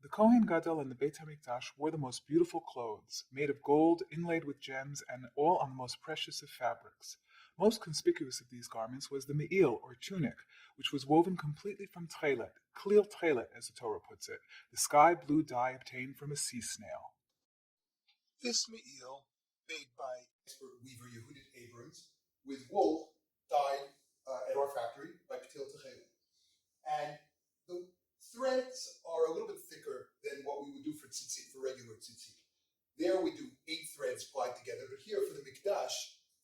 The Kohen Gadol and the Beit HaMikdash wore the most beautiful clothes, made of gold inlaid with gems and all on the most precious of fabrics. Most conspicuous of these garments was the Meil, or tunic, which was woven completely from Tekhelet, clear Tekhelet as the Torah puts it, the sky blue dye obtained from a sea snail. This Meil, made by expert weaver Yehudit Abrams, with wool dyed at our factory by Tekhelet. And the threads are a little bit thicker than what we would do for tzitzit, for regular tzitzit. There we do 8 threads plied together, but here for the mikdash,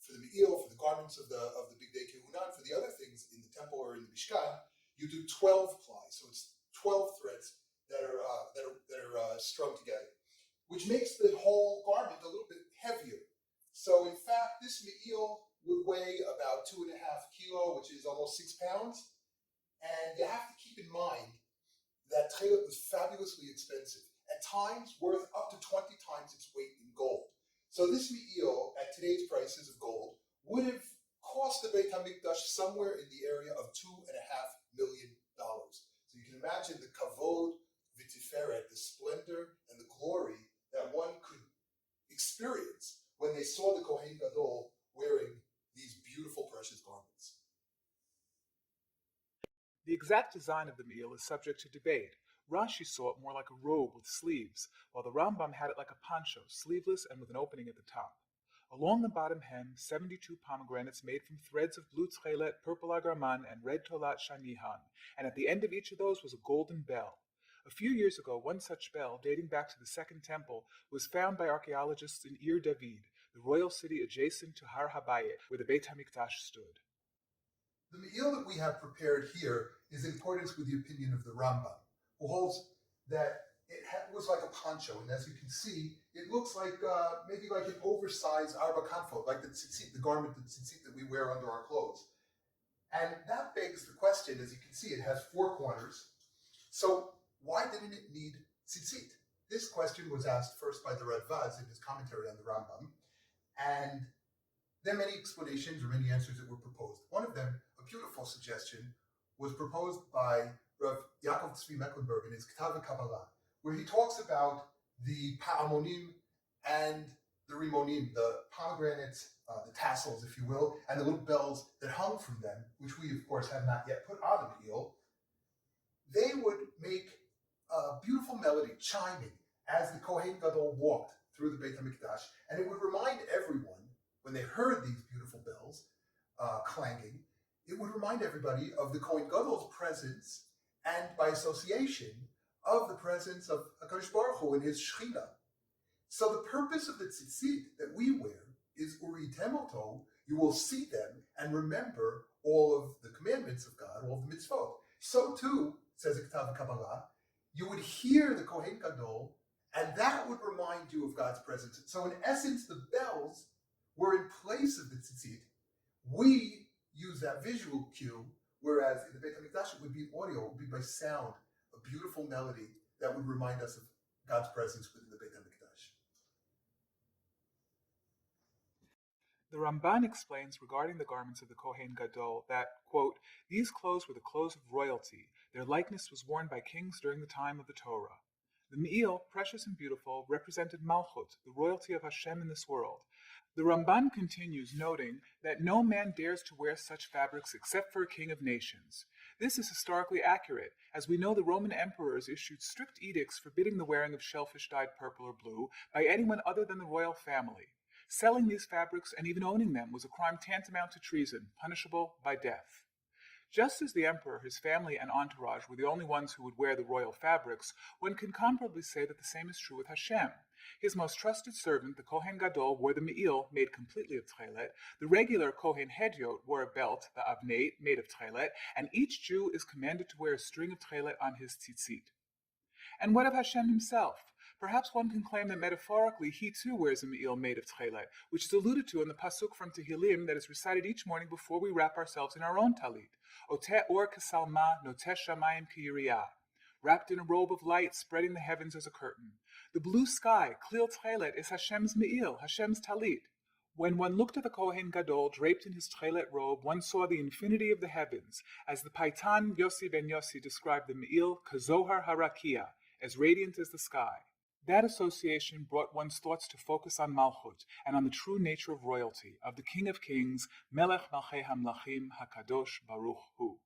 for the me'il, for the garments of the big day kehunan, for the other things in the temple or in the mishkan, you do 12 ply. So it's 12 threads that are strung together, which makes the whole garment a little bit heavier. So in fact, this me'il would weigh about 2.5 kilo, which is almost 6 pounds. And you have to keep in mind that Tekhelet was fabulously expensive, at times worth up to 20 times its weight in gold. So this me'il, at today's prices of gold, would have cost the Beit HaMikdash somewhere in the area of $2.5 million. So you can imagine the kavod, v'tiferet, the splendor and the glory that one could experience when they saw the Kohen Gadol wearing these beautiful, precious garments. The exact design of the me'il is subject to debate. Rashi saw it more like a robe with sleeves, while the Rambam had it like a poncho, sleeveless and with an opening at the top. Along the bottom hem, 72 pomegranates made from threads of blue Tekhelet, purple agarman, and red tolat shani hung, and at the end of each of those was a golden bell. A few years ago, one such bell, dating back to the Second Temple, was found by archaeologists in Ir David, the royal city adjacent to Har Habayit, where the Beit HaMikdash stood. The me'il that we have prepared here is in accordance with the opinion of the Rambam, who holds that it was like a poncho, and as you can see, it looks like maybe like an oversized arba kanfot, like the tzitzit, the garment, the tzitzit that we wear under our clothes. And that begs the question, as you can see, it has 4 corners. So why didn't it need tzitzit? This question was asked first by the Radvaz in his commentary on the Rambam, and there are many explanations or many answers that were proposed. One of them, a beautiful suggestion, was proposed by Rav Yaakov Tzvi Mecklenburg in his Ketav Kabbalah, where he talks about the pa'amonim and the rimonim, the pomegranates, the tassels, if you will, and the little bells that hung from them, which we, of course, have not yet put on the me'il. They would make a beautiful melody chiming as the Kohen Gadol walked through the Beit HaMikdash, and it would remind everyone, when they heard these beautiful bells clanging, it would remind everybody of the Kohen Gadol's presence, and by association, of the presence of HaKadosh Baruch Hu and his Shechina. So the purpose of the tzitzit that we wear is uritem oto, you will see them and remember all of the commandments of God, all of the mitzvot. So too, says the Ketav Kabbalah, you would hear the Kohen Gadol, and that would remind you of God's presence. So in essence, the bells were in place of the tzitzit. We use that visual cue, whereas in the Beit HaMikdash it would be audio, it would be by sound, a beautiful melody that would remind us of God's presence within the Beit HaMikdash. The Ramban explains regarding the garments of the Kohen Gadol that, quote, these clothes were the clothes of royalty. Their likeness was worn by kings during the time of the Torah. The me'il, precious and beautiful, represented Malchut, the royalty of Hashem in this world. The Ramban continues, noting that no man dares to wear such fabrics except for a king of nations. This is historically accurate, as we know the Roman emperors issued strict edicts forbidding the wearing of shellfish-dyed purple or blue by anyone other than the royal family. Selling these fabrics and even owning them was a crime tantamount to treason, punishable by death. Just as the emperor, his family, and entourage were the only ones who would wear the royal fabrics, one can comparably say that the same is true with Hashem. His most trusted servant, the Kohen Gadol, wore the me'il, made completely of Tekhelet. The regular Kohen Hedyot wore a belt, the avneit, made of Tekhelet, and each Jew is commanded to wear a string of Tekhelet on his tzitzit. And what of Hashem himself? Perhaps one can claim that metaphorically he too wears a me'il made of Tekhelet, which is alluded to in the pasuk from Tehillim that is recited each morning before we wrap ourselves in our own talit. Oteh or kasalma, noteh shamayim kiyiriyah. Wrapped in a robe of light, spreading the heavens as a curtain. The blue sky, Klil Tekhelet, is Hashem's me'il, Hashem's talit. When one looked at the Kohen Gadol draped in his Tekhelet robe, one saw the infinity of the heavens, as the Paitan Yossi ben Yossi described the me'il kazohar harakia, as radiant as the sky. That association brought one's thoughts to focus on Malchut and on the true nature of royalty, of the King of Kings, Melech Malchei HaMlachim HaKadosh Baruch Hu.